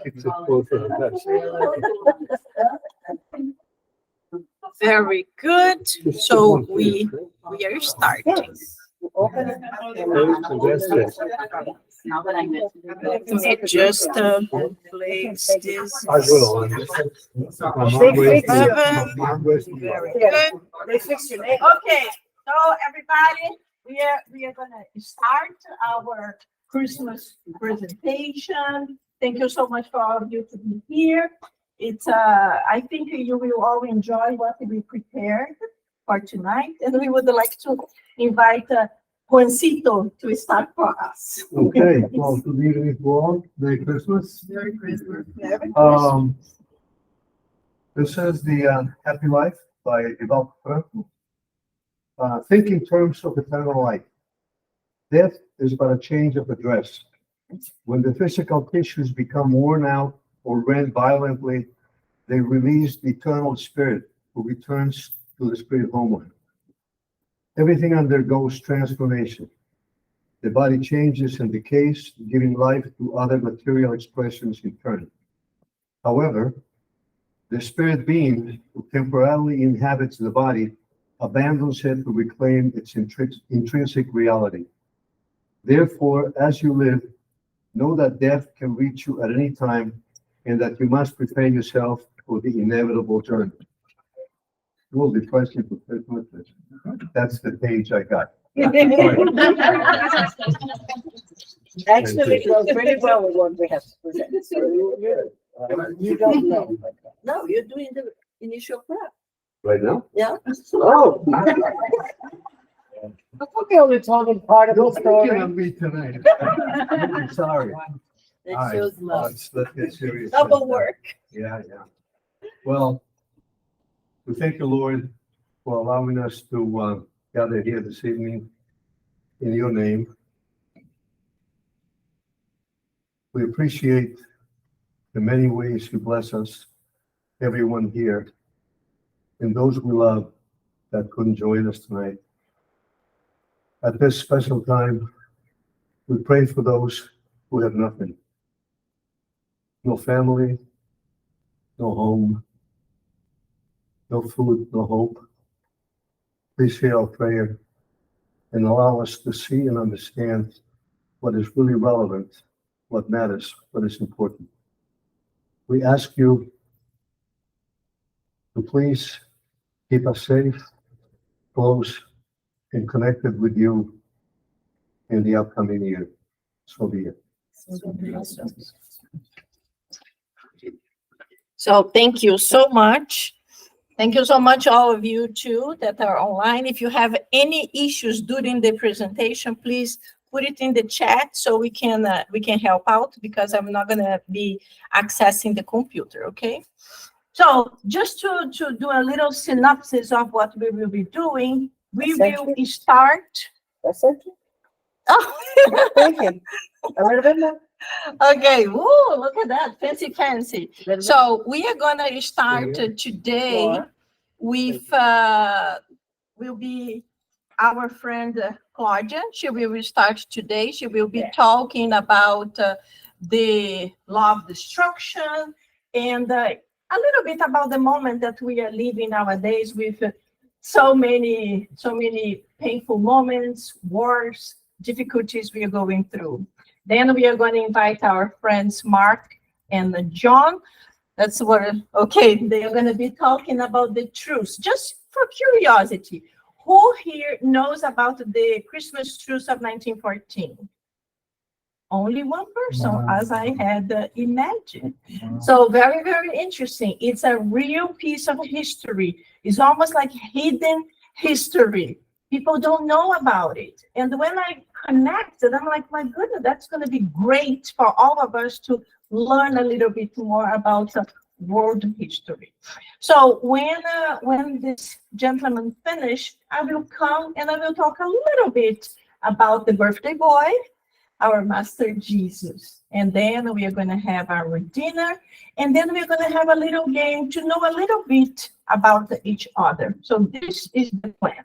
It's a photo of that. Very good. So we are starting. Okay, so that's it. Let me just place this. I will. Very good. Okay, so everybody, we are gonna start our Christmas presentation. Thank you so much for all of you to be here. It's I think you will all enjoy what we prepared for tonight, and we would like to invite Juancito to start for us. Okay, well, good evening to all. Merry Christmas. Merry Christmas. Merry This is the Happy Life by Development. Think in terms of eternal life. Death is but a change of address. When the physical tissues become worn out or rent violently, they release the eternal spirit who returns to the spirit homeland. Everything undergoes transformation. The body changes and decays, giving life to other material expressions in turn. However, the spirit being who temporarily inhabits the body abandons it to reclaim its intrinsic reality. Therefore, as you live, know that death can reach you at any time and that you must prepare yourself for the inevitable journey. It will be question for Christmas. That's the page I got. Actually, it goes pretty well with what we have to present. So you don't know. No, you're doing the initial prep. Right now? Yeah. Oh. I thought they only told them part of the Don't story. pick on me tonight. I'm sorry. It All right, shows love. let's get serious. Double work. Yeah. Well, we thank the Lord for allowing us to gather here this evening in your name. We appreciate the many ways you bless us, everyone here, and those we love that couldn't join us tonight. At this special time, we pray for those who have nothing. No family, no home, no food, no hope. Please hear our prayer and allow us to see and understand what is really relevant, what matters, what is important. We ask you to please keep us safe, close, and connected with you in the upcoming year. So be it. So thank you so much. Thank you so much, all of you too that are online. If you have any issues during the presentation, please put it in the chat so we can help out, because I'm not gonna be accessing the computer. Okay. So just to do a little synopsis of what we will be doing, we will start. That's it. Oh. Thank you. A little bit more. Okay, woo, look at that, fancy. So we are gonna start today with, will be our friend Claudia. She will start today. She will be talking about the law of destruction and a little bit about the moment that we are living nowadays with so many painful moments, wars, difficulties we are going through. Then we are going to invite our friends Mark and John. That's what, okay, they are going to be talking about the truce. Just for curiosity, who here knows about the Christmas truce of 1914? Only one person, as I had imagined. So very, very interesting. It's a real piece of history. It's almost like hidden history. People don't know about it. And when I connected, I'm like, my goodness, that's going to be great for all of us to learn a little bit more about world history. So when this gentleman finished, I will come and I will talk a little bit about the birthday boy, our Master Jesus. And then we are going to have our dinner. And then we're going to have a little game to know a little bit about each other. So this is the plan.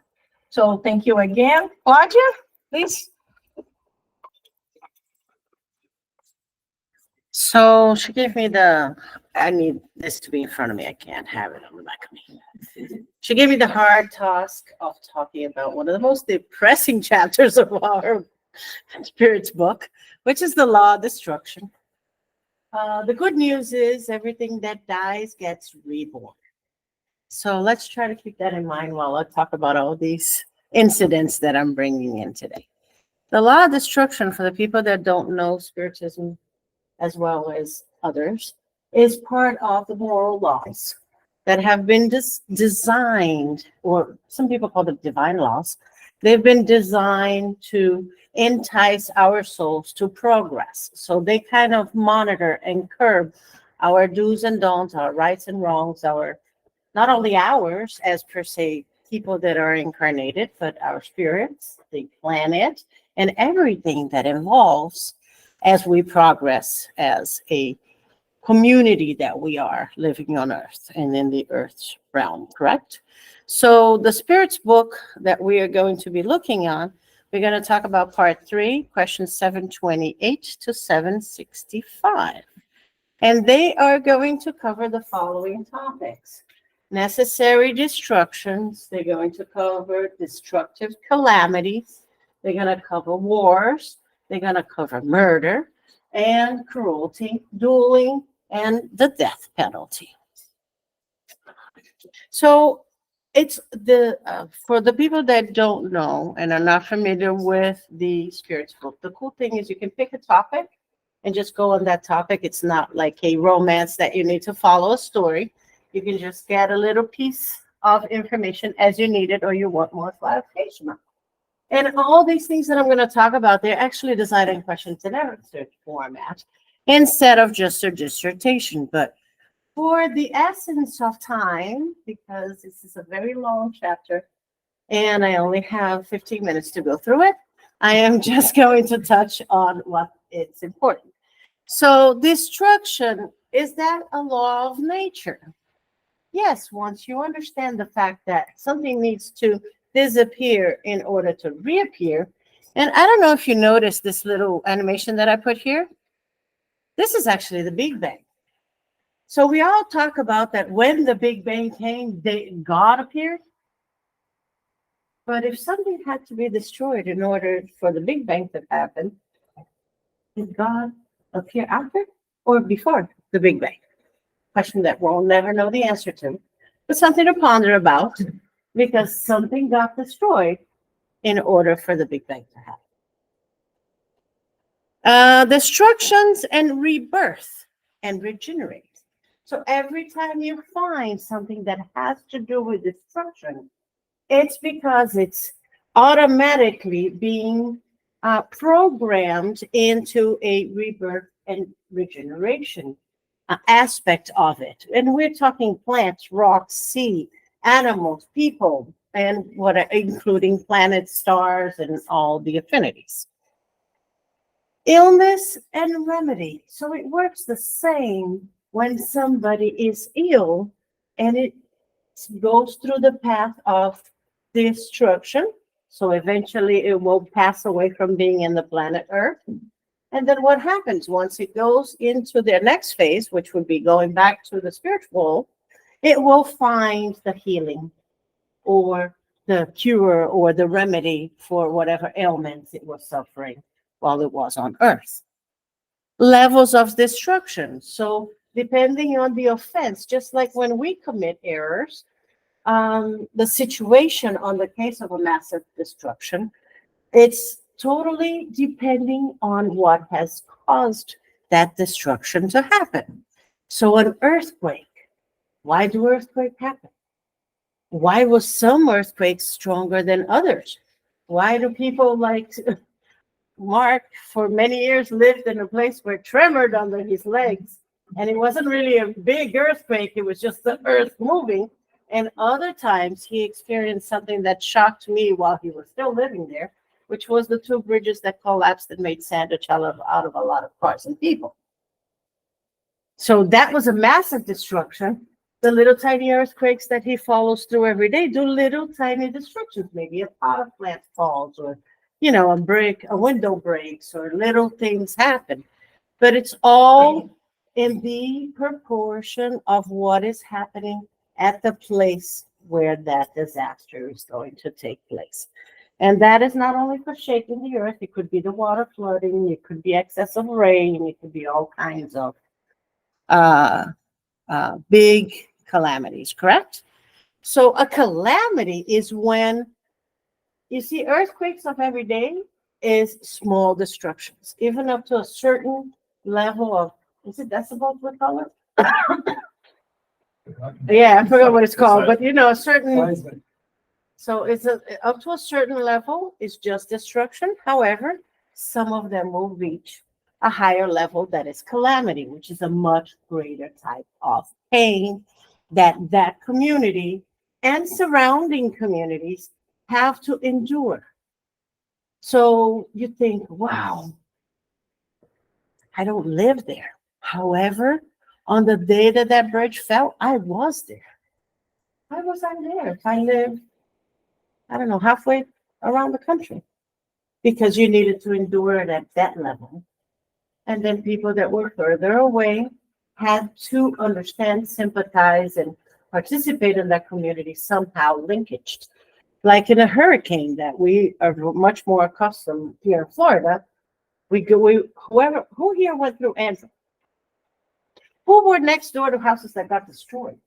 So thank you again. Claudia, please. So she gave me I need this to be in front of me. I can't have it on the back of me. She gave me the hard task of talking about one of the most depressing chapters of our Spirit's book, which is the law of destruction. The good news is everything that dies gets reborn. So let's try to keep that in mind while I talk about all these incidents that I'm bringing in today. The law of destruction, for the people that don't know Spiritism as well as others, is part of the moral laws that have been designed, or some people call them divine laws. They've been designed to entice our souls to progress. So they kind of monitor and curb our do's and don'ts, our rights and wrongs, not only ours as per se people that are incarnated, but our spirits, the planet, and everything that involves as we progress as a community that we are living on Earth and in the Earth's realm, correct? So the Spirit's book that we are going to be looking on, we're going to talk about part 3, questions 728 to 765. And they are going to cover the following topics. Necessary destructions. They're going to cover destructive calamities. They're going to cover wars. They're going to cover murder and cruelty, dueling, and the death penalty. So it's for the people that don't know and are not familiar with the Spirit's book, the cool thing is you can pick a topic and just go on that topic. It's not like a romance that you need to follow a story. You can just get a little piece of information as you need it or you want more clarification. And all these things that I'm going to talk about, they're actually designed in questions and answer format instead of just a dissertation. But for the essence of time, because this is a very long chapter and I only have 15 minutes to go through it, I am just going to touch on what is important. So destruction, is that a law of nature? Yes, once you understand the fact that something needs to disappear in order to reappear. And I don't know if you noticed this little animation that I put here. This is actually the Big Bang. So we all talk about that when the Big Bang came, God appeared. But if something had to be destroyed in order for the Big Bang to happen, did God appear after or before the Big Bang? Question that we'll never know the answer to, but something to ponder about, because something got destroyed in order for the Big Bang to happen. Destructions and rebirth and regenerate. So every time you find something that has to do with destruction, it's because it's automatically being programmed into a rebirth and regeneration aspect of it. And we're talking plants, rocks, sea, animals, people, and including planets, stars, and all the affinities. Illness and remedy. So it works the same when somebody is ill and it goes through the path of destruction. So eventually it will pass away from being in the planet Earth. And then what happens once it goes into their next phase, which would be going back to the spiritual, it will find the healing or the cure or the remedy for whatever ailments it was suffering while it was on Earth. Levels of destruction. So depending on the offense, just like when we commit errors, the situation on the case of a massive destruction, it's totally depending on what has caused that destruction to happen. So an earthquake, why do earthquakes happen? Why was some earthquakes stronger than others? Why do people like Mark for many years lived in a place where tremored under his legs and it wasn't really a big earthquake, it was just the earth moving. And other times he experienced something that shocked me while he was still living there, which was the 2 bridges that collapsed and made sandwich out of a lot of cars and people. So that was a massive destruction. The little tiny earthquakes that he follows through every day do little tiny destructions. Maybe a pot of plant falls or, a window breaks or little things happen. But it's all in the proportion of what is happening at the place where that disaster is going to take place. And that is not only for shaking the earth, it could be the water flooding, it could be excessive rain, it could be all kinds of big calamities, correct? So a calamity is when you see earthquakes of every day is small destructions, even up to a certain level of, is it decibels we call it? Yeah, I forgot what it's called, but you know, a certain, so it's up to a certain level is just destruction. However, some of them will reach a higher level that is calamity, which is a much greater type of pain that community and surrounding communities have to endure. So you think, wow, I don't live there. However, on the day that that bridge fell, I was there. Why was I there? If I lived, I don't know, halfway around the country, because you needed to endure it at that level. And then people that were further away had to understand, sympathize, and participate in that community somehow linkaged. Like in a hurricane that we are much more accustomed here in Florida, who here went through Andrew? Who were next door to houses that got destroyed?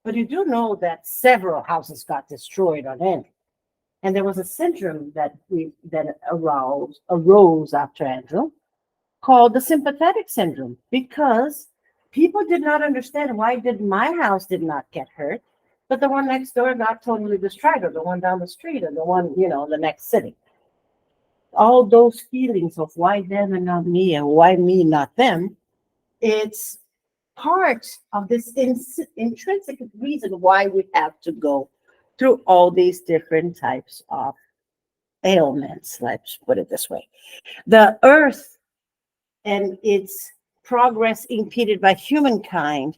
But you do know that several houses got destroyed on Andrew. And there was a syndrome that arose after Andrew called the sympathetic syndrome, because people did not understand, why did my house did not get hurt, but the one next door got totally destroyed, or the one down the street, or the one, you know, the next city. All those feelings of why them and not me, and why me, not them, it's part of this intrinsic reason why we have to go through all these different types of ailments, let's put it this way. The earth and its progress impeded by humankind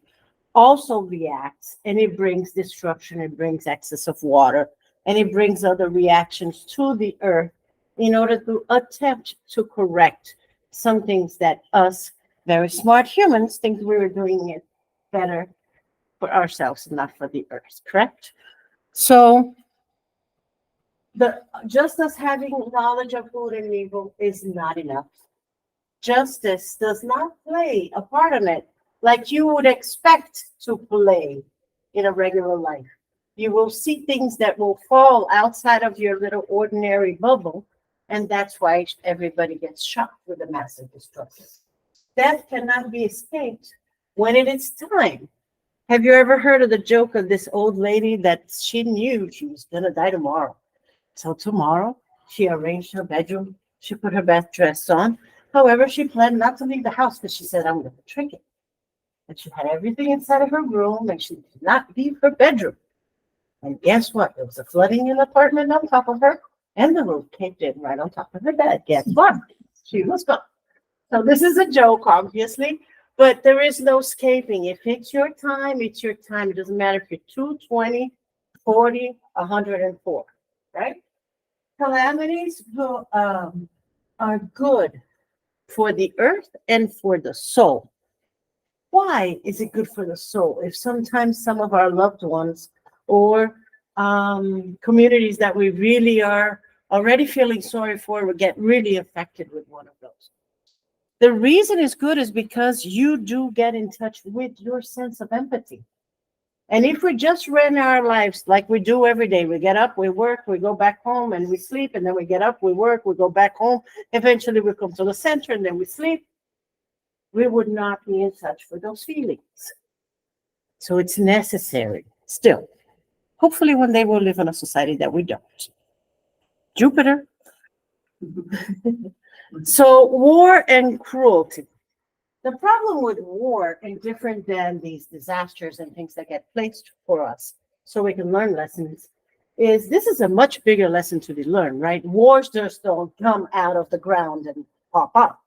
also reacts, and it brings destruction, it brings excess of water, and it brings other reactions to the earth in order to attempt to correct some things that us very smart humans think we were doing it better for ourselves and not for the earth, correct? So just as having knowledge of good and evil is not enough. Justice does not play a part in it like you would expect to play in a regular life. You will see things that will fall outside of your little ordinary bubble, and that's why everybody gets shocked with a massive destruction. Death cannot be escaped when it is time. Have you ever heard of the joke of this old lady that she knew she was going to die tomorrow? So tomorrow, she arranged her bedroom. She put her best dress on. However, she planned not to leave the house because she said, I'm going to trick it. And she had everything inside of her room, and she did not leave her bedroom. And guess what? There was a flooding in the apartment on top of her, and the roof caved in right on top of her bed. Guess what? She was gone. So this is a joke, obviously, but there is no escaping. If it's your time, it's your time. It doesn't matter if you're 220, 40, 104, right? Calamities are good for the earth and for the soul. Why is it good for the soul? If sometimes some of our loved ones or communities that we really are already feeling sorry for will get really affected with one of those. The reason it's good is because you do get in touch with your sense of empathy. And if we just ran our lives like we do every day, we get up, we work, we go back home, and we sleep, and then we get up, we work, we go back home. Eventually we come to the center, and then we sleep. We would not be in touch with those feelings. So it's necessary still. Hopefully one day we'll live in a society that we don't. Jupiter. So war and cruelty. The problem with war, and different than these disasters and things that get placed for us so we can learn lessons, is this is a much bigger lesson to be learned, right? Wars just don't come out of the ground and pop up.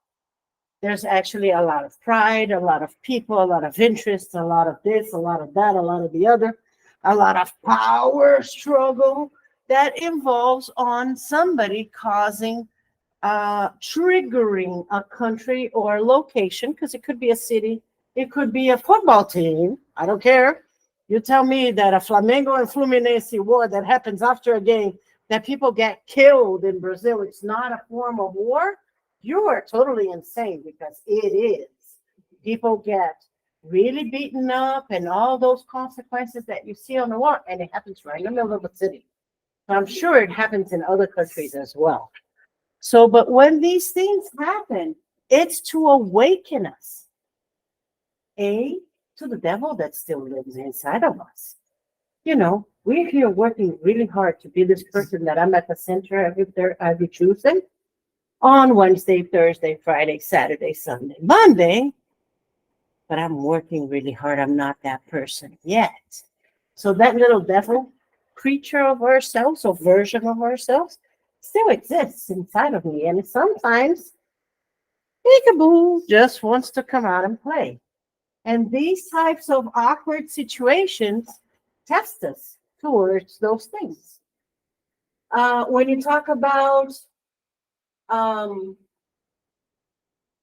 There's actually a lot of pride, a lot of people, a lot of interest, a lot of this, a lot of that, a lot of the other, a lot of power struggle that involves on somebody causing triggering a country or a location, because it could be a city, it could be a football team. I don't care. You tell me that a Flamengo and Fluminense war that happens after a game, that people get killed in Brazil, it's not a form of war. You are totally insane, because it is. People get really beaten up and all those consequences that you see on the war, and it happens right in the middle of the city. I'm sure it happens in other countries as well. So, but when these things happen, it's to awaken us, to the devil that still lives inside of us. You know, we're here working really hard to be this person that I'm at the center every Tuesday, on Wednesday, Thursday, Friday, Saturday, Sunday, Monday. But I'm working really hard. I'm not that person yet. So that little devil creature of ourselves, or version of ourselves, still exists inside of me. And sometimes, peekaboo, just wants to come out and play. And these types of awkward situations test us towards those things. When you talk about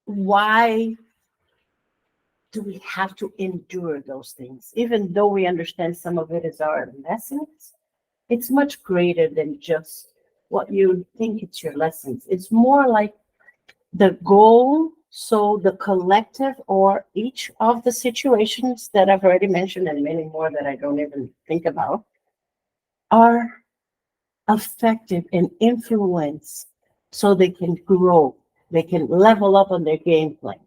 why do we have to endure those things, even though we understand some of it is our lessons, it's much greater than just what you think it's your lessons. It's more like the goal. So the collective, or each of the situations that I've already mentioned, and many more that I don't even think about, are effective and influence, so they can grow, they can level up on their game plan,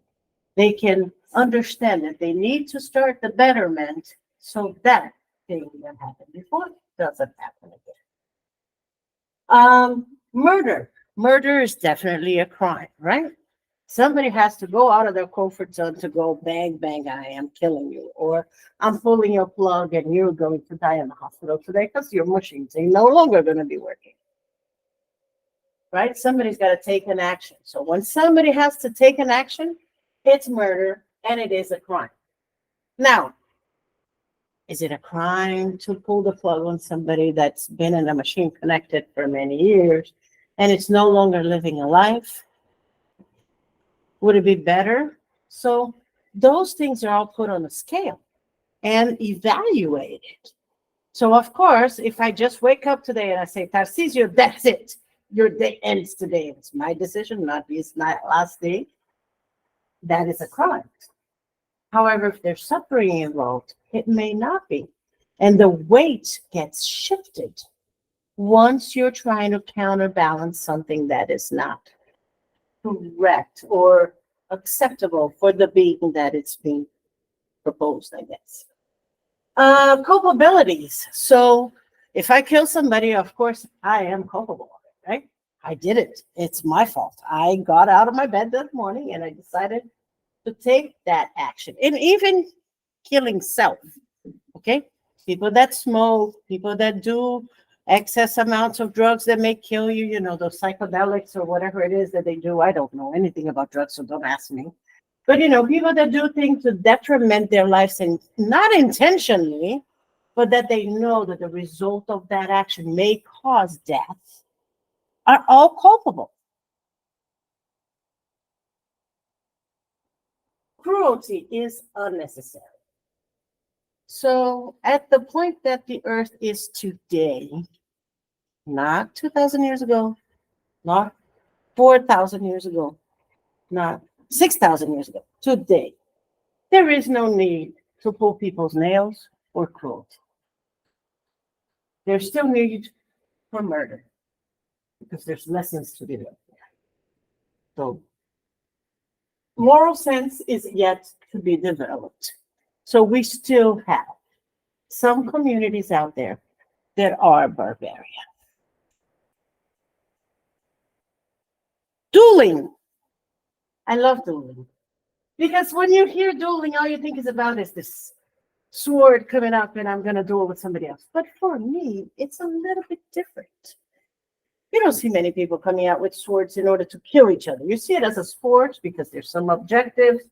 they can understand that they need to start the betterment, so that thing that happened before doesn't happen again. Murder is definitely a crime, right? Somebody has to go out of their comfort zone to go bang, bang, I am killing you. Or I'm pulling your plug and you're going to die in the hospital today because your machines ain't no longer going to be working. Right? Somebody's got to take an action. So when somebody has to take an action, it's murder, and it is a crime. Now, is it a crime to pull the plug on somebody that's been in a machine connected for many years and it's no longer living a life? Would it be better? So those things are all put on a scale and evaluated. So of course, if I just wake up today and I say, Tarcisio, that's it. Your day ends today. It's my decision, not his last day. That is a crime. However, if there's suffering involved, it may not be. And the weight gets shifted once you're trying to counterbalance something that is not correct or acceptable for the being that it's being proposed, I guess. Culpabilities. So if I kill somebody, of course, I am culpable, right? I did it. It's my fault. I got out of my bed that morning and I decided to take that action. And even killing self, okay? People that smoke, people that do excess amounts of drugs that may kill you, you know, those psychedelics or whatever it is that they do. I don't know anything about drugs, so don't ask me. But, you know, people that do things to detriment their lives, and not intentionally, but that they know that the result of that action may cause death, are all culpable. Cruelty is unnecessary. So at the point that the earth is today, not 2,000 years ago, not 4,000 years ago, not 6,000 years ago, today, there is no need to pull people's nails or cruelty. There's still need for murder because there's lessons to be learned. So moral sense is yet to be developed. So we still have some communities out there that are barbarian. Dueling. I love dueling. Because when you hear dueling, all you think is about is this sword coming up and I'm going to duel with somebody else. But for me, it's a little bit different. You don't see many people coming out with swords in order to kill each other. You see it as a sport because there's some objectives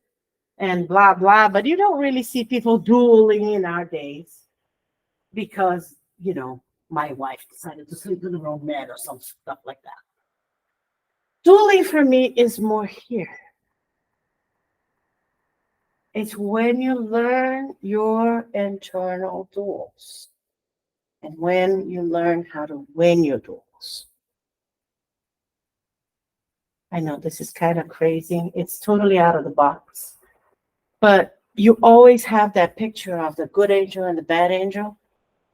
and blah, blah. But you don't really see people dueling in our days because, you know, my wife decided to sleep with the wrong man or some stuff like that. Dueling for me is more here. It's when you learn your internal duels and when you learn how to win your duels. I know this is kind of crazy. It's totally out of the box. But you always have that picture of the good angel and the bad angel.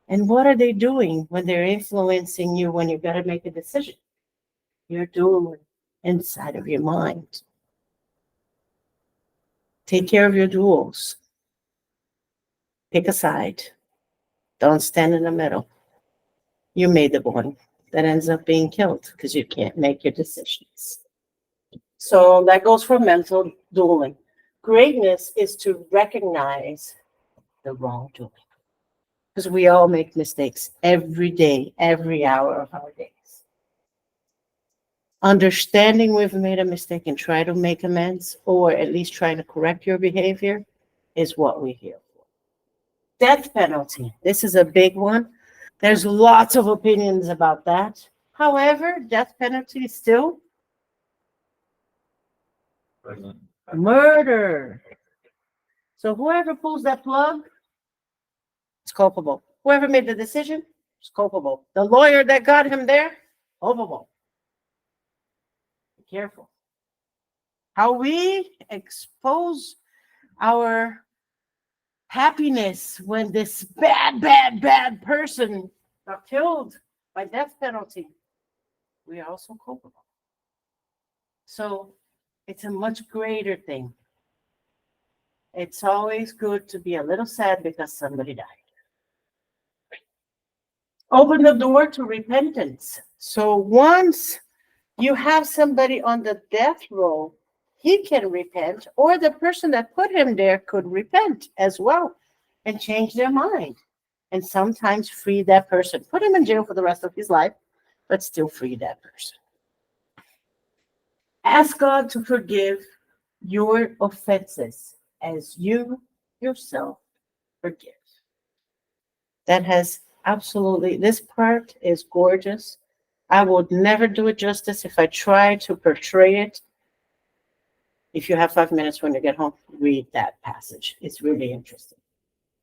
And what are they doing when they're influencing you when you've got to make a decision? You're dueling inside of your mind. Take care of your duels. Pick a side. Don't stand in the middle. You made the one that ends up being killed because you can't make your decisions. So that goes for mental dueling. Greatness is to recognize the wrongdoing. Because we all make mistakes every day, every hour of our days. Understanding we've made a mistake and try to make amends, or at least trying to correct your behavior, is what we're here for. Death penalty. This is a big one. There's lots of opinions about that. However, death penalty is still murder. So whoever pulls that plug is culpable. Whoever made the decision is culpable. The lawyer that got him there, culpable. Be careful. How we expose our happiness when this bad person got killed by death penalty, we are also culpable. So it's a much greater thing. It's always good to be a little sad because somebody died. Open the door to repentance. So once you have somebody on the death row, he can repent, or the person that put him there could repent as well and change their mind. And sometimes free that person. Put him in jail for the rest of his life, but still free that person. Ask God to forgive your offenses as you yourself forgive. That has absolutely, this part is gorgeous. I would never do it justice if I try to portray it. If you have 5 minutes when you get home, read that passage. It's really interesting.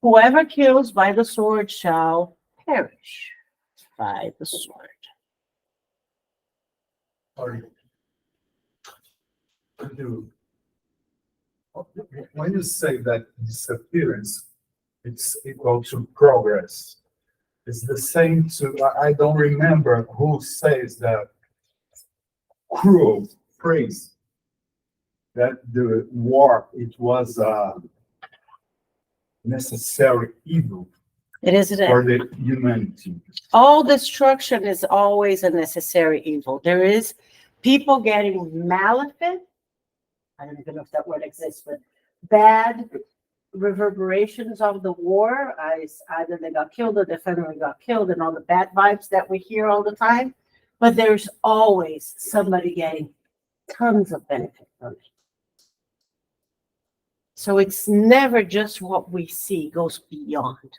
Whoever kills by the sword shall perish by the sword. Sorry. When you say that disappearance, it's equal to progress. It's the same to, I don't remember who says that cruel phrase, that the war, it was a necessary evil It is for the humanity. all destruction is always a necessary evil. There is people getting malefic. I don't even know if that word exists, but bad reverberations of the war. Either they got killed or their family got killed, and all the bad vibes that we hear all the time. But there's always somebody getting tons of benefit from it. So it's never just what we see, goes beyond.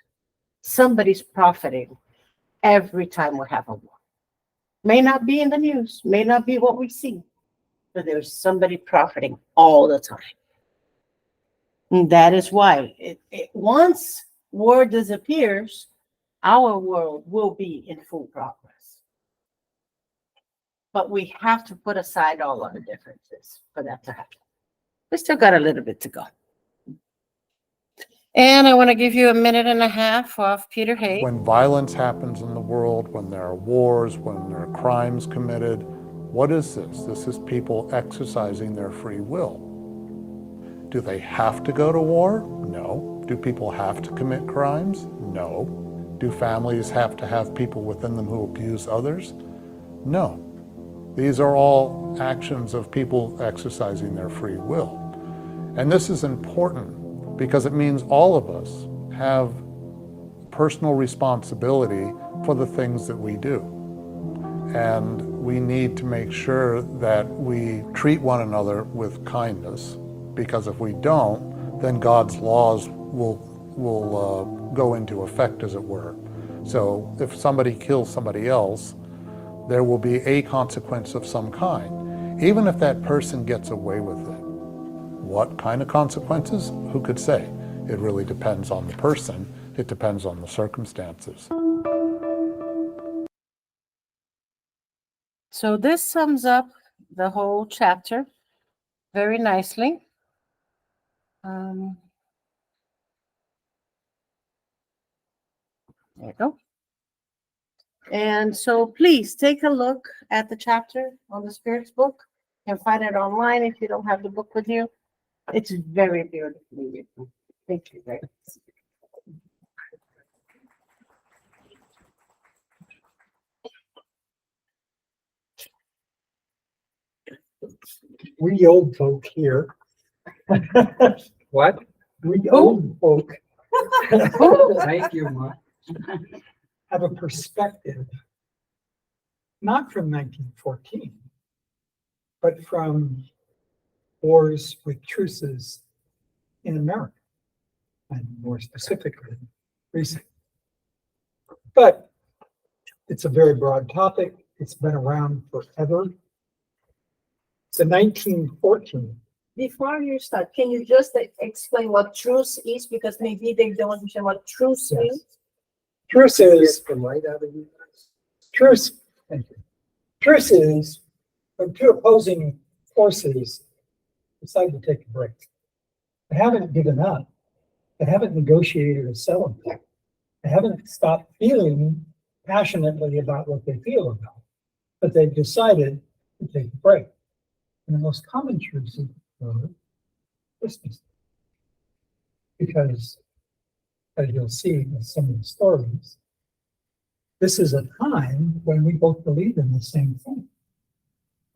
Somebody's profiting every time we have a war. May not be in the news, may not be what we see, but there's somebody profiting all the time. And that is why once war disappears, our world will be in full progress. But we have to put aside all our differences for that to happen. We still got a little bit to go. And I want to give you a minute and a half of Peter Hay. When violence happens in the world, when there are wars, when there are crimes committed, what is this? This is people exercising their free will. Do they have to go to war? No. Do people have to commit crimes? No. Do families have to have people within them who abuse others? No. These are all actions of people exercising their free will. And this is important because it means all of us have personal responsibility for the things that we do. And we need to make sure that we treat one another with kindness, because if we don't, then God's laws will go into effect, as it were. So if somebody kills somebody else, there will be a consequence of some kind. even if that person gets away with it. What kind of consequences? Who could say? It really depends on the person. It depends on the circumstances. So this sums up the whole chapter very nicely. There you go. And so please take a look at the chapter on the Spirit's book. You can find it online if you don't have the book with you. It's very beautifully written. Thank you very much. We old folk here. What? We old folk Thank you, Mark. have a perspective, not from 1914, but from wars with truces in America, and more specifically, recent. But it's a very broad topic. It's been around forever. So 1914. Before you start, can you just explain what truce is? Because maybe they don't understand what truce Yes. means. Truce is The light out of you guys. Truce, thank you. Truce is when two opposing forces decide to take a break. They haven't given up. They haven't negotiated a settlement. They haven't stopped feeling passionately about what they feel about, but they've decided to take a break. And the most common truces are Christmas. Because, as you'll see in some of the stories, this is a time when we both believe in the same thing.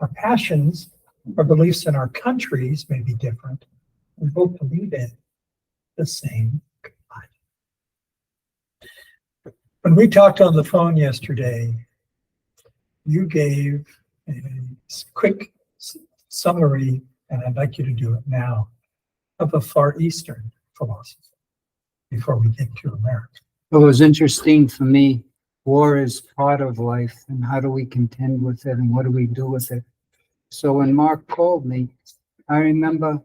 Our passions, our beliefs in our countries may be different. We both believe in the same God. When we talked on the phone yesterday, you gave a quick summary, and I'd like you to do it now, of a Far Eastern philosophy before we get to America. It was interesting for me. War is part of life, and how do we contend with it, and what do we do with it? So when Mark called me, I remember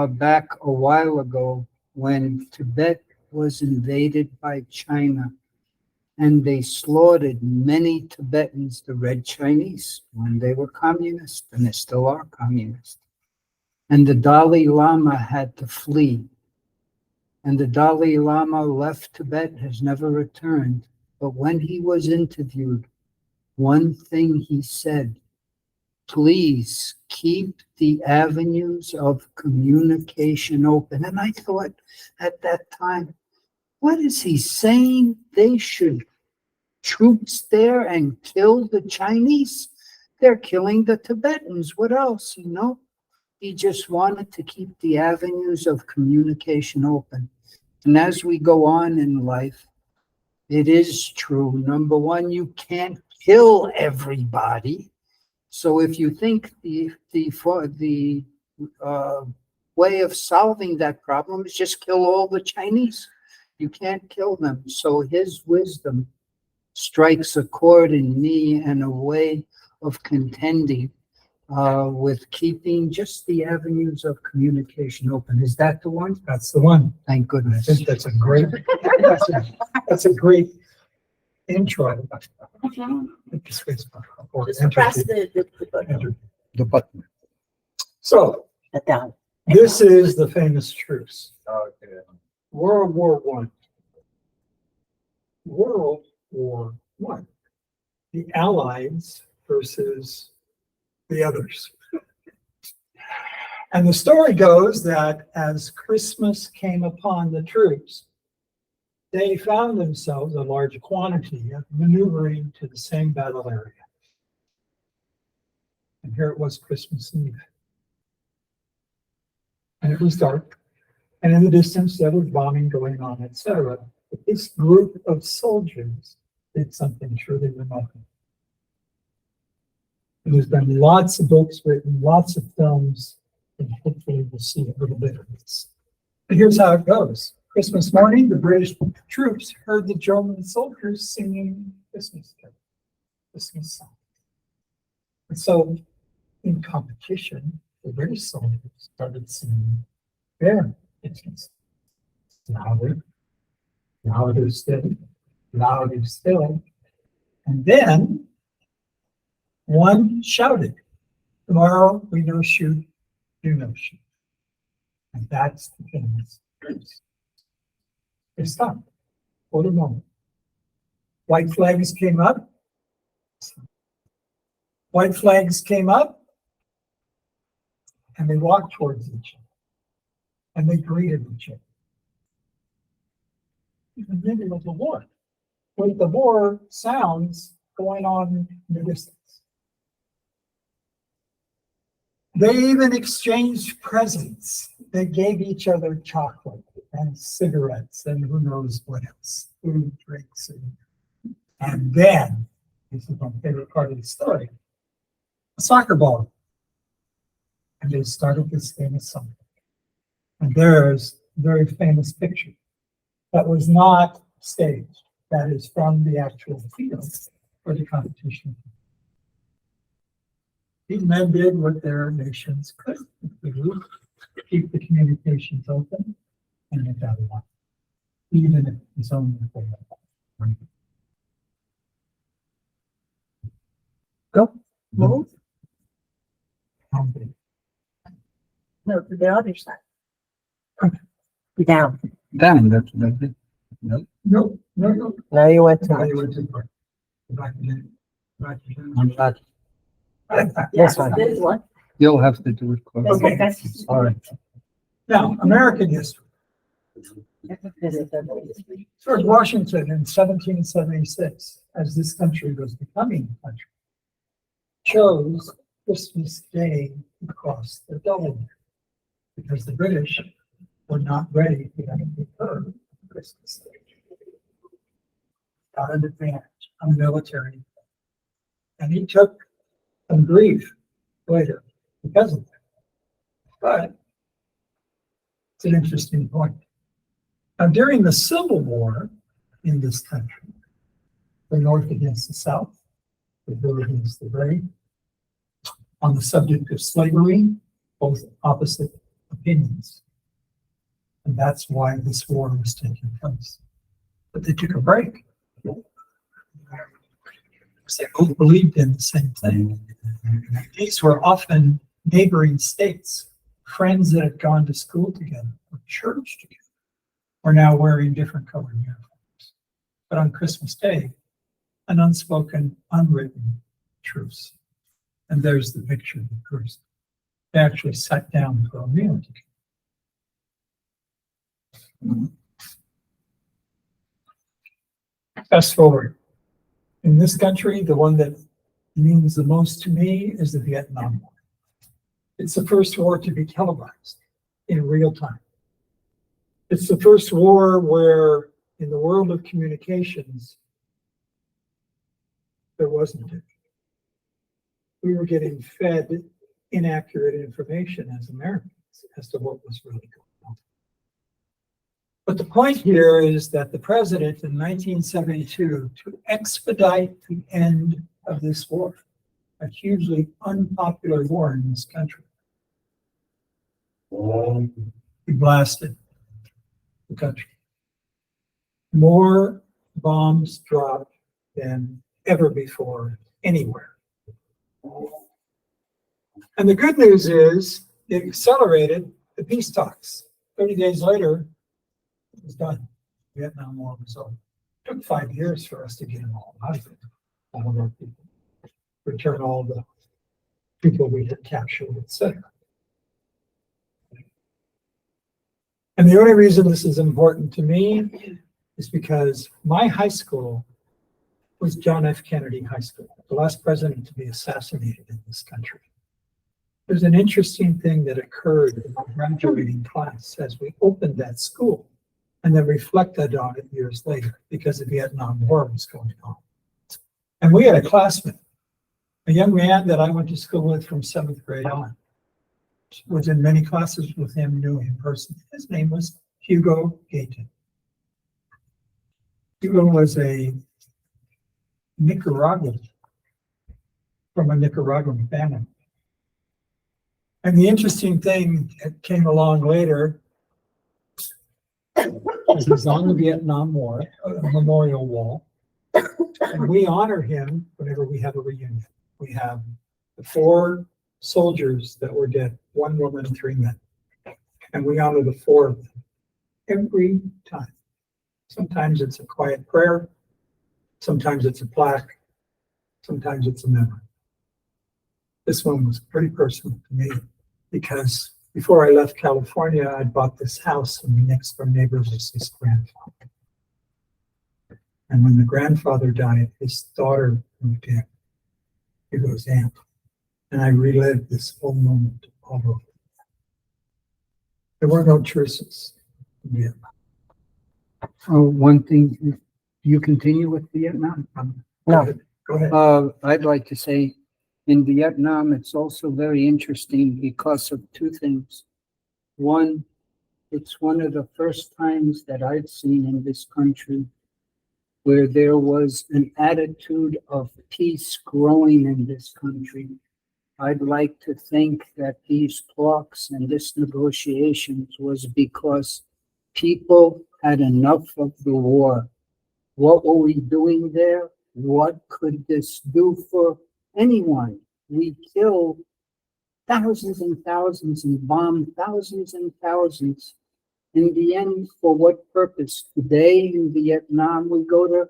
back a while ago when Tibet was invaded by China, and they slaughtered many Tibetans, the Red Chinese, when they were communist, and they still are communist. And the Dalai Lama had to flee. And the Dalai Lama left Tibet, has never returned. But when he was interviewed, one thing he said, please keep the avenues of communication open. And I thought at that time, what is he saying? They should troops there and kill the Chinese? They're killing the Tibetans. What else, you know? He just wanted to keep the avenues of communication open. And as we go on in life, it is true. Number one, you can't kill everybody. So if you think the way of solving that problem is just kill all the Chinese, you can't kill them. So his wisdom strikes a chord in me and a way of contending with keeping just the avenues of communication open. Is that the one? That's the one. Thank I goodness. think that's a great, that's a great intro. Just press the button. The button. So Down. this is the famous truce. Okay. World War I. World War I. The Allies versus the others. And the story goes that as Christmas came upon the troops, they found themselves, a large quantity, of maneuvering to the same battle area. And here it was Christmas Eve. And it was dark. And in the distance, there was bombing going on, etc. But this group of soldiers did something truly remarkable. And there's been lots of books written, lots of films, and hopefully we'll see a little bit of this. But here's how it goes. Christmas morning, the British troops heard the German soldiers singing Christmas songs. And so in competition, the British soldiers started seeing their interests louder, louder still. And then one shouted, tomorrow we no shoot, you no shoot. And that's the famous truce. They stopped for the moment. White flags came up. White flags came up, and they walked towards each other, and they greeted each other. In the middle of the war, with the war sounds going on in the distance. They even exchanged presents. They gave each other chocolate and cigarettes and who knows what else, food, drinks, and then, this is my favorite part of the story, a soccer ball. And they started this famous song. And there's a very famous picture that was not staged. That is from the actual field for the competition. These men did what their nations could do, keep the communications open, and it got along, even if it's only for them. Go. Move. No, to the other side. Down. Down, that's it. No, No. Now you went Now you went too far. Go back again. Back again. I'm not, This one. This one. you'll have to do it close. Okay. All right. Now, American history. George Washington in 1776, as this country was becoming a country, chose Christmas Day to cross the Delaware because the British were not ready to occur Christmas Day. Got an advantage on military, and he took some grief later because of that. But it's an interesting point. Now, during the Civil War in this country, the North against the South, the blue against the gray, on the subject of slavery, both opposite opinions. And that's why this war was taking place. But they took a break. Because they both believed in the same thing. These were often neighboring states, friends that had gone to school together, or church together, are now wearing different colored uniforms. But on Christmas Day, an unspoken, unwritten truce. And there's the picture of the truce. They actually sat down for a meal together. Fast forward. In this country, the one that means the most to me is the Vietnam War. It's the first war to be televised in real time. It's the first war where, in the world of communications, there wasn't it. We were getting fed inaccurate information as Americans as to what was really going on. But the point here is that the president in 1972, to expedite the end of this war, a hugely unpopular war in this country, he blasted the country. More bombs dropped than ever before anywhere. And the good news is it accelerated the peace talks. 30 days later, it was done. The Vietnam War was over. It took 5 years for us to get them all out of it. All of our people. Return all the people we had captured, etc. And the only reason this is important to me is because my high school was John F. Kennedy High School, the last president to be assassinated in this country. There's an interesting thing that occurred in the graduating class as we opened that school and then reflected on it years later because the Vietnam War was going on. And we had a classmate, a young man that I went to school with from 7th grade on, was in many classes with him, knew him personally. His name was Hugo Gayton. Hugo was a Nicaraguan, from a Nicaraguan family. And the interesting thing that came along later is he's on the Vietnam War memorial wall. And we honor him whenever we have a reunion. We have the 4 soldiers that were dead, 1 woman, 3 men. And we honor the 4 of them every time. Sometimes it's a quiet prayer. Sometimes it's a plaque. Sometimes it's a memory. This one was pretty personal to me because before I left California, I bought this house and the next door neighbor was his grandfather. And when the grandfather died, his daughter moved in. It was Aunt. And I relived this whole moment all over. There were no truces. Yeah. Oh, one thing, do you continue with Vietnam? No. Go ahead. I'd like to say in Vietnam, it's also very interesting because of 2 things. One, it's one of the first times that I've seen in this country where there was an attitude of peace growing in this country. I'd like to think that these talks and this negotiations was because people had enough of the war. What were we doing there? What could this do for anyone? We killed thousands and thousands and bombed thousands and thousands. In the end, for what purpose? Today in Vietnam, we go to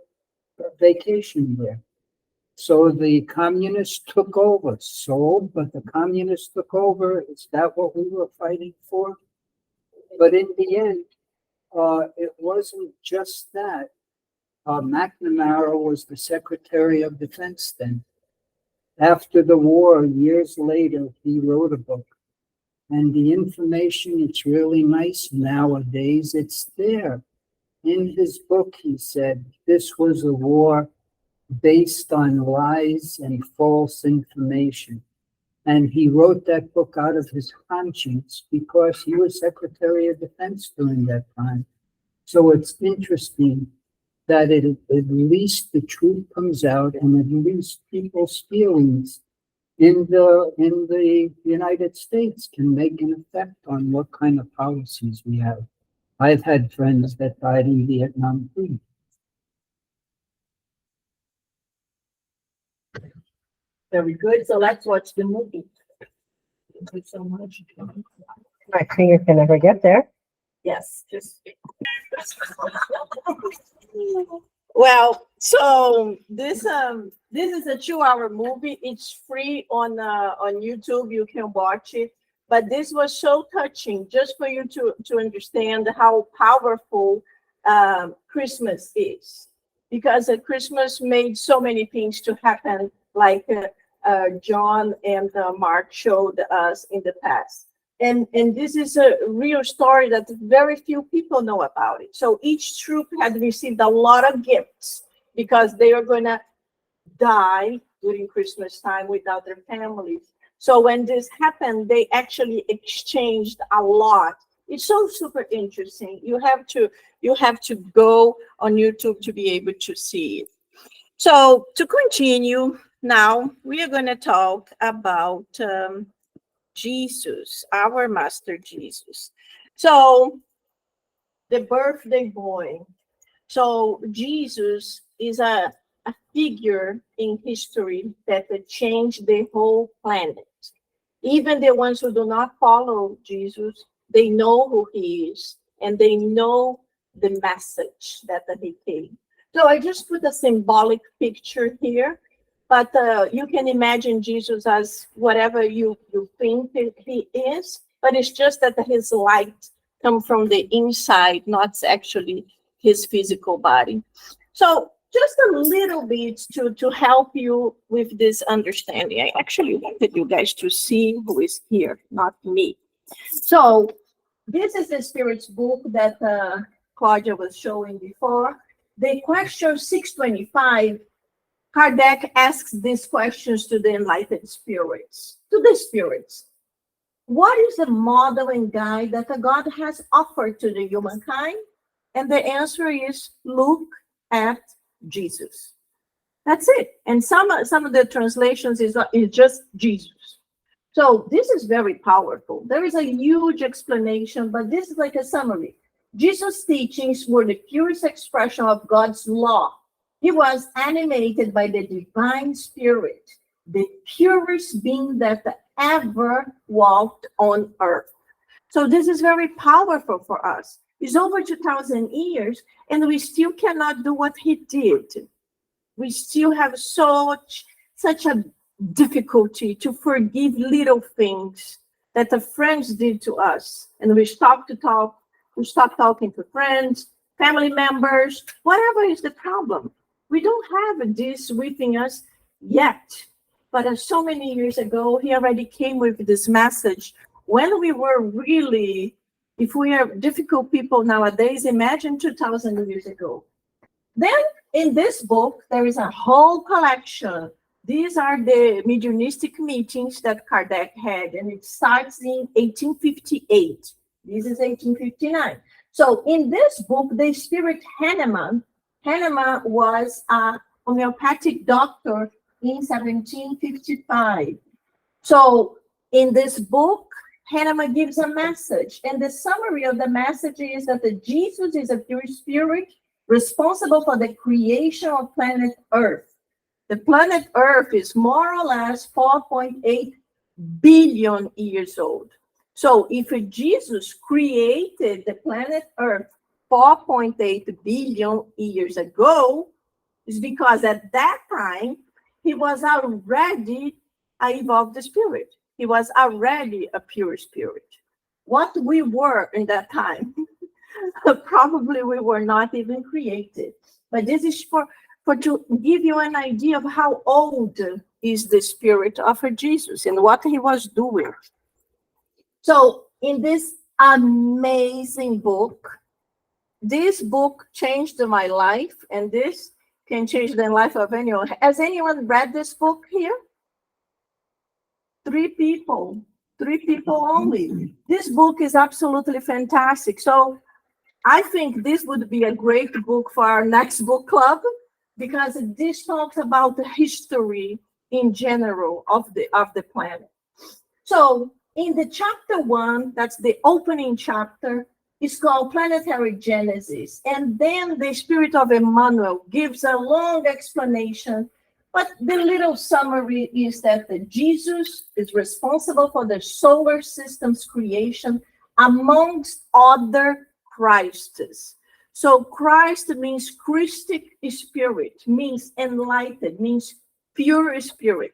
vacation there. So the communists took over. But the communists took over. Is that what we were fighting for? But in the end, it wasn't just that. McNamara was the Secretary of Defense then. After the war, years later, he wrote a book. And the information, it's really nice nowadays. It's there. In his book, he said, this was a war based on lies and false information. And he wrote that book out of his conscience because he was Secretary of Defense during that time. So it's interesting that at least the truth comes out and at least people's feelings in the United States can make an effect on what kind of policies we have. I've had friends that died in Vietnam too. Very good. So let's watch the movie. Thank you so much. My finger can never get there. Yes, just. Well, so this is a 2-hour movie. It's free on YouTube. You can watch it. But this was so touching, just for you to understand how powerful Christmas is, because Christmas made so many things to happen, like John and Mark showed us in the past. And this is a real story that very few people know about it. So each troop had received a lot of gifts because they are going to die during Christmas time without their families. So when this happened, they actually exchanged a lot. It's so super interesting. You have to go on YouTube to be able to see it. So to continue, now we are going to talk about Jesus, our Master Jesus. So the birthday boy. So Jesus is a figure in history that changed the whole planet. Even the ones who do not follow Jesus, they know who he is and they know the message that he came. So I just put a symbolic picture here, but you can imagine Jesus as whatever you think he is, but it's just that his light comes from the inside, not actually his physical body. So just a little bit to help you with this understanding. I actually wanted you guys to see who is here, not me. So this is the Spirit's book that Claudia was showing before. The question 625, Kardec asks these questions to the enlightened spirits, to the spirits. What is the model and guide that God has offered to the humankind? And the answer is look at Jesus. That's it. And some of the translations is just Jesus. So this is very powerful. There is a huge explanation, but this is like a summary. Jesus' teachings were the purest expression of God's law. He was animated by the divine spirit, the purest being that ever walked on earth. So this is very powerful for us. It's over 2,000 years, and we still cannot do what he did. We still have such a difficulty to forgive little things that the friends did to us. And we stop talking to friends, family members, whatever is the problem. We don't have this within us yet. But so many years ago, he already came with this message. When we were really, if we are difficult people nowadays, imagine 2,000 years ago. Then in this book, there is a whole collection. These are the mediumistic meetings that Kardec had, and it starts in 1858. This is 1859. So in this book, the spirit Hahnemann was a homeopathic doctor in 1755. So in this book, Hahnemann gives a message, and the summary of the message is that Jesus is a pure spirit responsible for the creation of planet Earth. The planet Earth is more or less 4.8 billion years old. So if Jesus created the planet Earth 4.8 billion years ago, it's because at that time, he was already an evolved spirit. He was already a pure spirit. What we were in that time, probably we were not even created. But this is for to give you an idea of how old is the spirit of Jesus and what he was doing. So in this amazing book, this book changed my life, and this can change the life of anyone. Has anyone read this book here? 3 people only. This book is absolutely fantastic. So I think this would be a great book for our next book club, because this talks about the history in general of the planet. So in the chapter 1, that's the opening chapter, it's called Planetary Genesis. And then the spirit of Emmanuel gives a long explanation, but the little summary is that Jesus is responsible for the solar system's creation amongst other Christs. So Christ means Christic spirit, means enlightened, means pure spirit.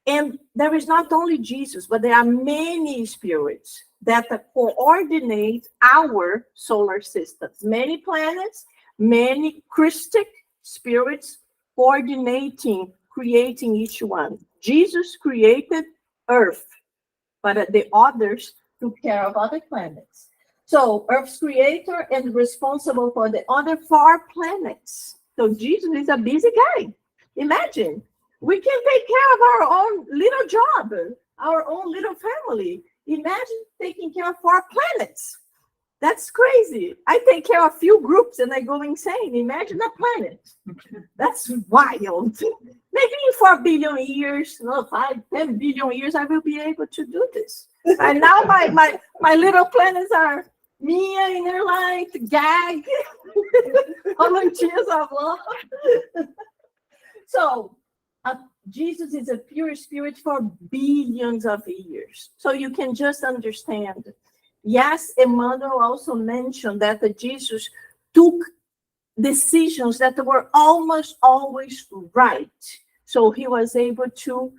And there is not only Jesus, but there are many spirits that coordinate our solar systems. Many planets, many Christic spirits coordinating, creating each one. Jesus created Earth, but the others took care of other planets. So Earth's creator and responsible for the other 4 planets. So Jesus is a busy guy. Imagine, we can take care of our own little job, our own little family. Imagine taking care of 4 planets. That's crazy. I take care of a few groups and I go insane. Imagine a planet. That's wild. Maybe in 4 billion years, 5, 10 billion years, I will be able to do this. And now my little planets are Mia, InnerLight, Gag, volunteers of love. So Jesus is a pure spirit for billions of years. So you can just understand. Yes, Emmanuel also mentioned that Jesus took decisions that were almost always right. So he was able to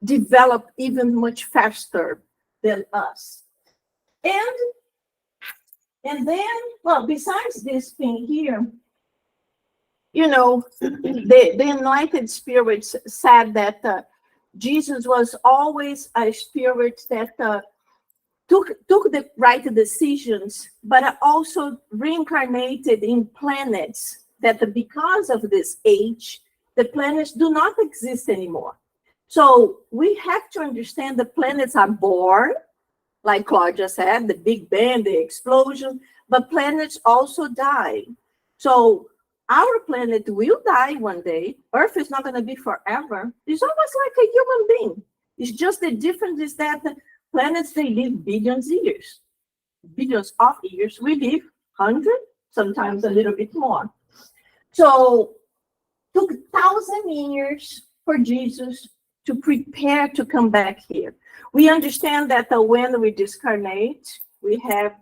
develop even much faster than us. And then, well, besides this thing here, the enlightened spirits said that Jesus was always a spirit that took the right decisions, but also reincarnated in planets that because of this age, the planets do not exist anymore. So we have to understand the planets are born, like Claudia said, the Big Bang, the explosion, but planets also die. So our planet will die one day. Earth is not going to be forever. It's almost like a human being. It's just the difference is that the planets, they live billions of years. Billions of years. We live 100, sometimes a little bit more. So took 1,000 years for Jesus to prepare to come back here. We understand that when we discarnate, we have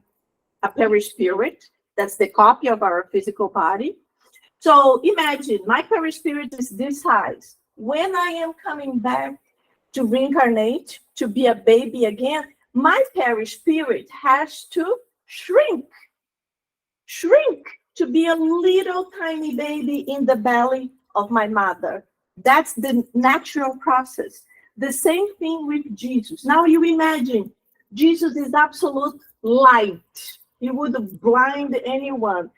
a perispirit. That's the copy of our physical body. So imagine my perispirit is this size. When I am coming back to reincarnate, to be a baby again, my perispirit has to shrink to be a little tiny baby in the belly of my mother. That's the natural process. The same thing with Jesus. Now you imagine, Jesus is absolute light. He would blind anyone.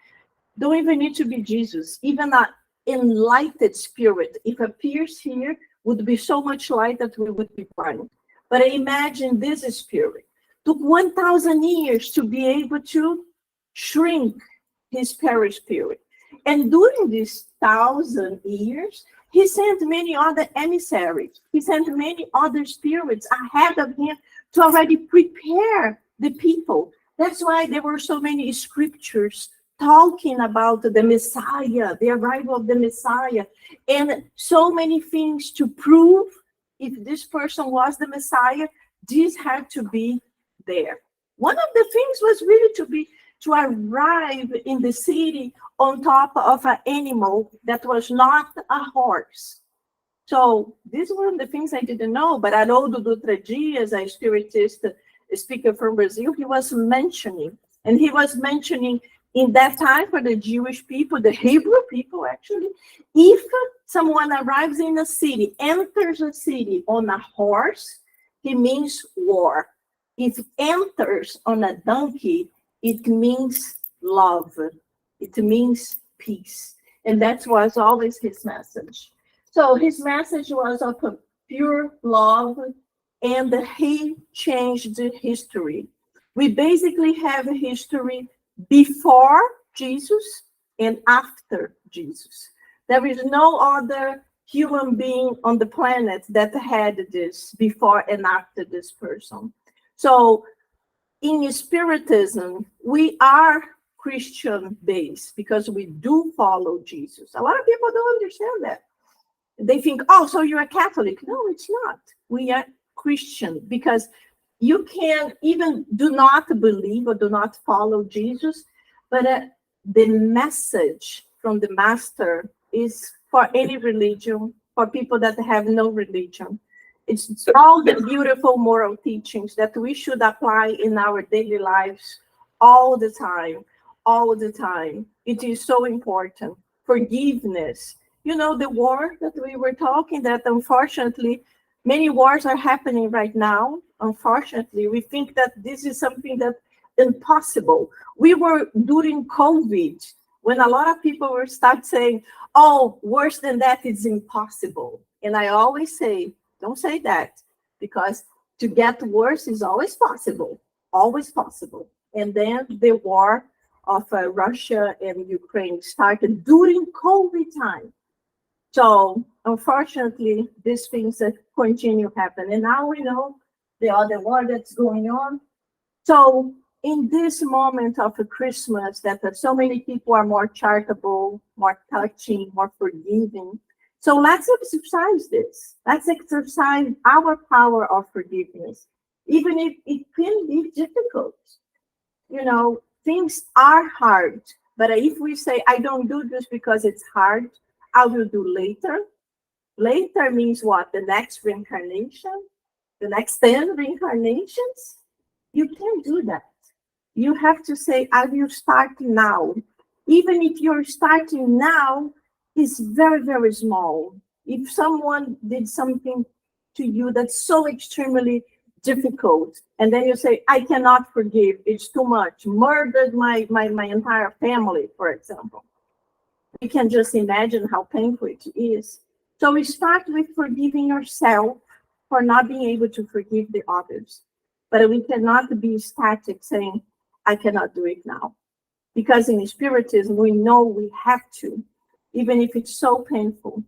Don't even need to be Jesus. Even an enlightened spirit, if appears here, would be so much light that we would be blind. But imagine this spirit. Took 1,000 years to be able to shrink his perispirit. And during these 1,000 years, he sent many other emissaries. He sent many other spirits ahead of him to already prepare the people. That's why there were so many scriptures talking about the Messiah, the arrival of the Messiah, and so many things to prove if this person was the Messiah, this had to be there. One of the things was really to arrive in the city on top of an animal that was not a horse. So this is one of the things I didn't know, but Haroldo Dutra Dias, a spiritist speaker from Brazil, he was mentioning in that time for the Jewish people, the Hebrew people actually, if someone arrives in a city, enters a city on a horse, it means war. If enters on a donkey, it means love. It means peace. And that was always his message. So his message was of a pure love, and he changed the history. We basically have a history before Jesus and after Jesus. There is no other human being on the planet that had this before and after this person. So in Spiritism, we are Christian-based because we do follow Jesus. A lot of people don't understand that. They think, oh, so you're a Catholic. No, it's not. We are Christian because you can even do not believe or do not follow Jesus, but the message from the Master is for any religion, for people that have no religion. It's all the beautiful moral teachings that we should apply in our daily lives all the time, all the time. It is so important. Forgiveness. You know, the war that we were talking, that unfortunately, many wars are happening right now. Unfortunately, we think that this is something that's impossible. We were during COVID, when a lot of people were start saying, oh, worse than that is impossible. And I always say, don't say that, because to get worse is always possible, always possible. And then the war of Russia and Ukraine started during COVID time. So unfortunately, these things continue happen. And now we know the other war that's going on. So in this moment of Christmas, that so many people are more charitable, more touching, more forgiving. So let's exercise this. Let's exercise our power of forgiveness, even if it can be difficult. You know, things are hard, but if we say, I don't do this because it's hard, I will do later. Later means what? The next reincarnation? The next 10 reincarnations? You can't do that. You have to say, I will start now. Even if you're starting now, it's very, very small. If someone did something to you that's so extremely difficult, and then you say, I cannot forgive, it's too much, murdered my entire family, for example. You can just imagine how painful it is. So we start with forgiving yourself for not being able to forgive the others. But we cannot be static saying, I cannot do it now. Because in Spiritism, we know we have to, even if it's so painful.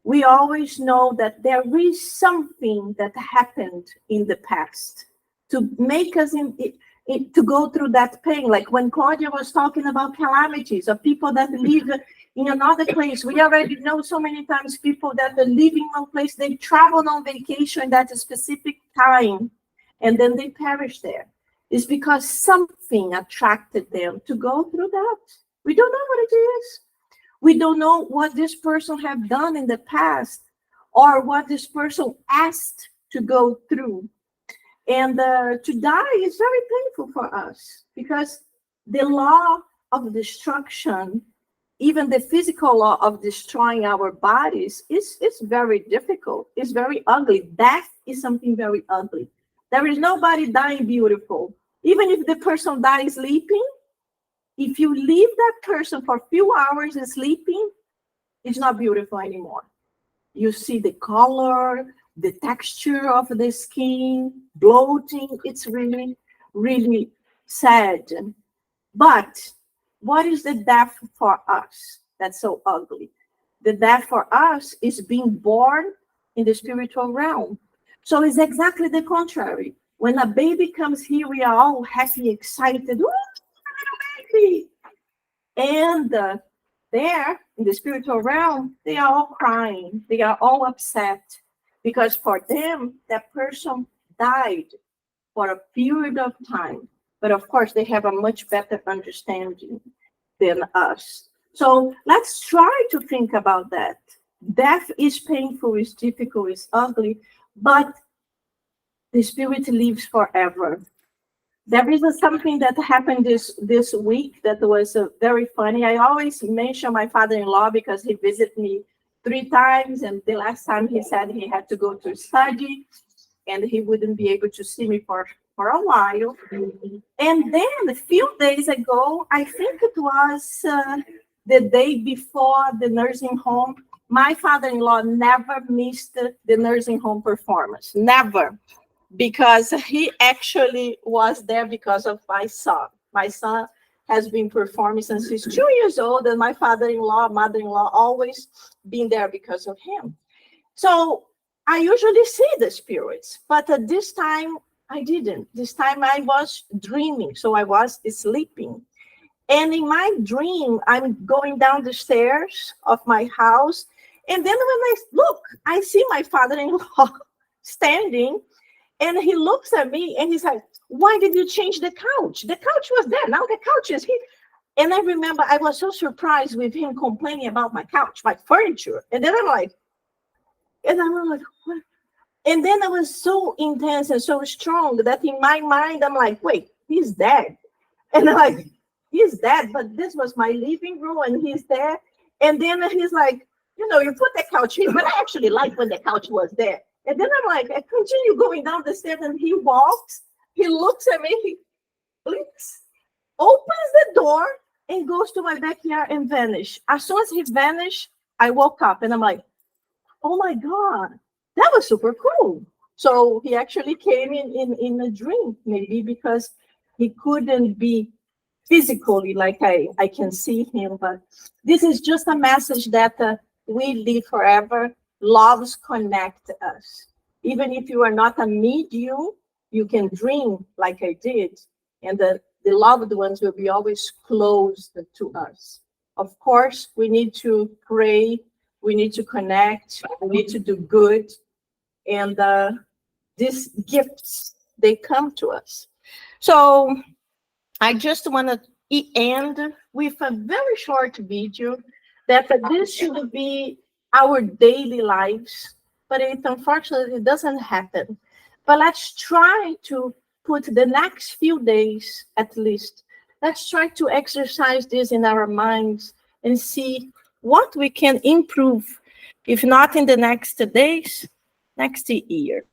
we always know that there is something that happened in the past to make us to go through that pain. Like when Claudia was talking about calamities of people that live in another place. We already know so many times people that are living in one place, they travel on vacation at a specific time, and then they perish there. It's because something attracted them to go through that. We don't know what it is. We don't know what this person have done in the past or what this person asked to go through. And to die is very painful for us because the law of destruction, even the physical law of destroying our bodies, is very difficult. It's very ugly. Death is something very ugly. There is nobody dying beautiful. Even if the person dies sleeping, if you leave that person for a few hours and sleeping, it's not beautiful anymore. You see the color, the texture of the skin, bloating. It's really, really sad. But what is the death for us that's so ugly? The death for us is being born in the spiritual realm. So it's exactly the contrary. When a baby comes here, we are all happy, excited. Ooh, little baby. And there, in the spiritual realm, they are all crying. They are all upset. Because for them, that person died for a period of time. But of course, they have a much better understanding than us. So let's try to think about that. Death is painful, is difficult, is ugly, but the spirit lives forever. There is something that happened this week that was very funny. I always mention my father-in-law because he visited me 3 times, and the last time he said he had to go to study and he wouldn't be able to see me for a while. And then a few days ago, I think it was the day before the nursing home, my father-in-law never missed the nursing home performance, never, because he actually was there because of my son. My son has been performing since he's 2 years old, and my father-in-law, mother-in-law always been there because of him. So I usually see the spirits, but at this time I didn't. This time I was dreaming, so I was sleeping. And in my dream, I'm going down the stairs of my house, and then when I look, I see my father-in-law standing, and he looks at me and he's like, "Why did you change the couch? The couch was there, now the couch is here." And I remember I was so surprised with him complaining about my couch, my furniture. And then I'm like, what? And then I was so intense and so strong that in my mind, I'm like, wait, he's dead. And I'm like, he's dead, but this was my living room and he's there. And then he's like, you put the couch here, but I actually like when the couch was there. And then I'm like, I continue going down the stairs and he walks, he looks at me, he blinks, opens the door and goes to my backyard and vanish. As soon as he vanished, I woke up and I'm like, oh my God, that was super cool. So he actually came in a dream, maybe because he couldn't be physically like I can see him. But this is just a message that we live forever. Loves connect us. Even if you are not a medium, you can dream like I did. And the loved ones will be always close to us. Of course, we need to pray. We need to connect. We need to do good. And these gifts, they come to us. So I just want to end with a very short video that this should be our daily lives, but it unfortunately doesn't happen. But let's try to put the next few days, at least, let's try to exercise this in our minds and see what we can improve, if not in the next days, next year.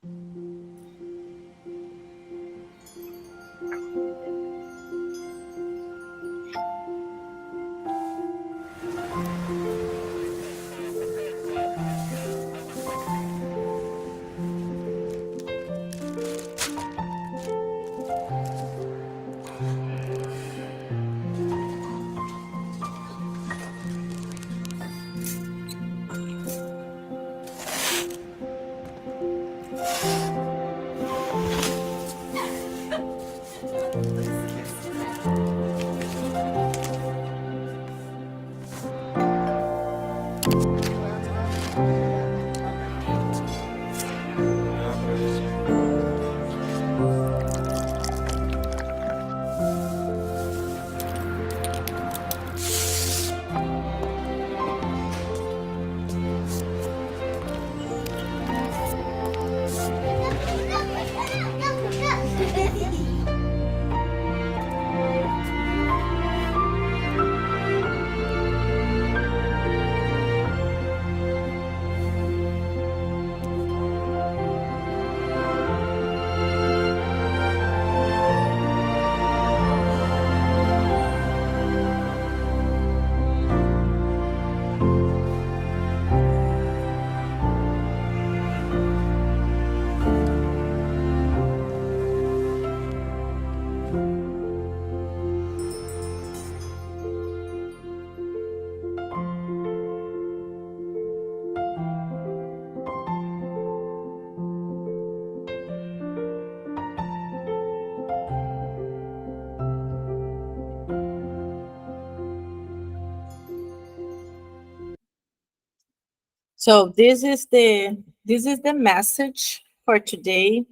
So this is the message for today.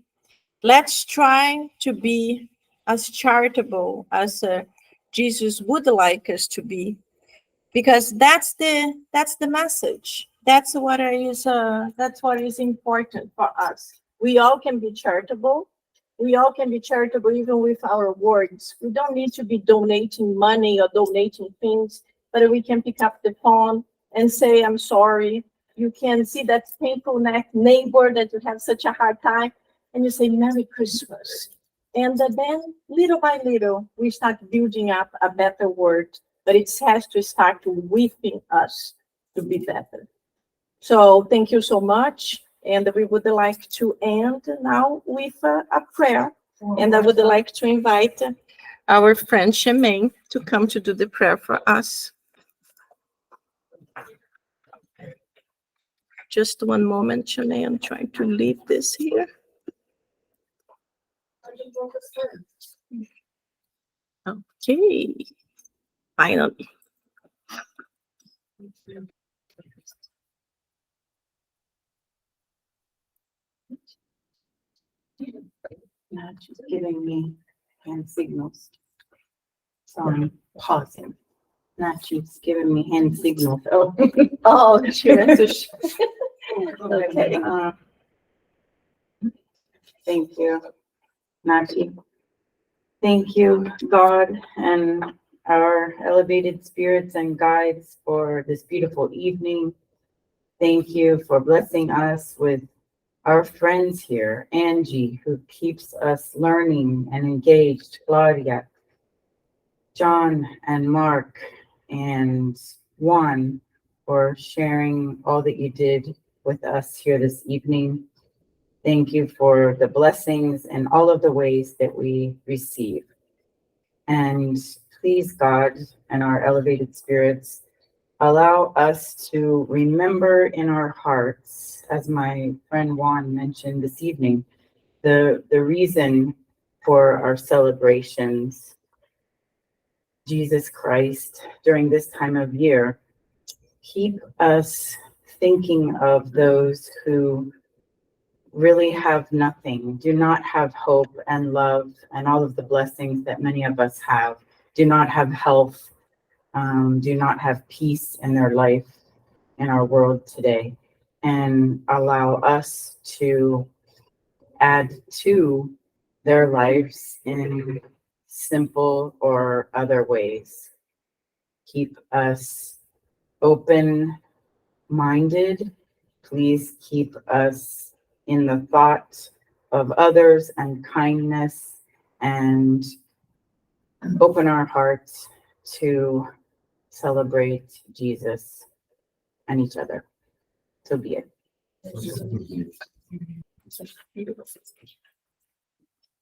Let's try to be as charitable as Jesus would like us to be, because that's the message. That's what is important for us. We all can be charitable. We all can be charitable even with our words. We don't need to be donating money or donating things, but we can pick up the phone and say, I'm sorry. You can see that painful neighbor that you have such a hard time, and you say, Merry Christmas. And then little by little, we start building up a better world, but it has to start within us to be better. So thank you so much. And we would like to end now with a prayer. And I would like to invite our friend Shemaine to come to do the prayer for us. Just one moment, Shemaine. I'm trying to leave this here. Okay. Finally. Now she's giving me hand signals. So I'm pausing. Now she's giving me hand signals. Oh, Oh, sure. Okay. Thank you, Nachi. Thank you, God, and our elevated spirits and guides for this beautiful evening. Thank you for blessing us with our friends here, Angie, who keeps us learning and engaged, Claudia, John and Mark, and Juan, for sharing all that you did with us here this evening. Thank you for the blessings and all of the ways that we receive. And please, God and our elevated spirits, allow us to remember in our hearts, as my friend Juan mentioned this evening, the reason for our celebrations, Jesus Christ, during this time of year. Keep us thinking of those who really have nothing, do not have hope and love and all of the blessings that many of us have, do not have health, do not have peace in their life, in our world today, and allow us to add to their lives in simple or other ways. Keep us open-minded. Please keep us in the thought of others and kindness, and open our hearts to celebrate Jesus and each other. So be it.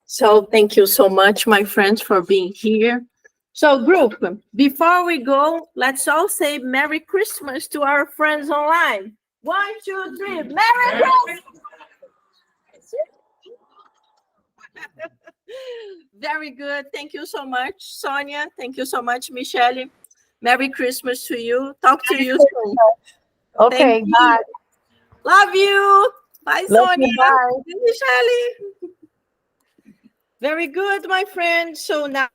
So thank you so much, my friends, for being here. So group, before we go, let's all say Merry Christmas to our friends online. 1, 2, 3, Merry Christmas! Very good. Thank you so much, Sonia. Thank you so much, Michelle. Merry Christmas to you. Talk to you soon. Okay, Thank you. bye. Love you. Bye, Love Sonia. you, bye. Michelle. Very good, my friend. So now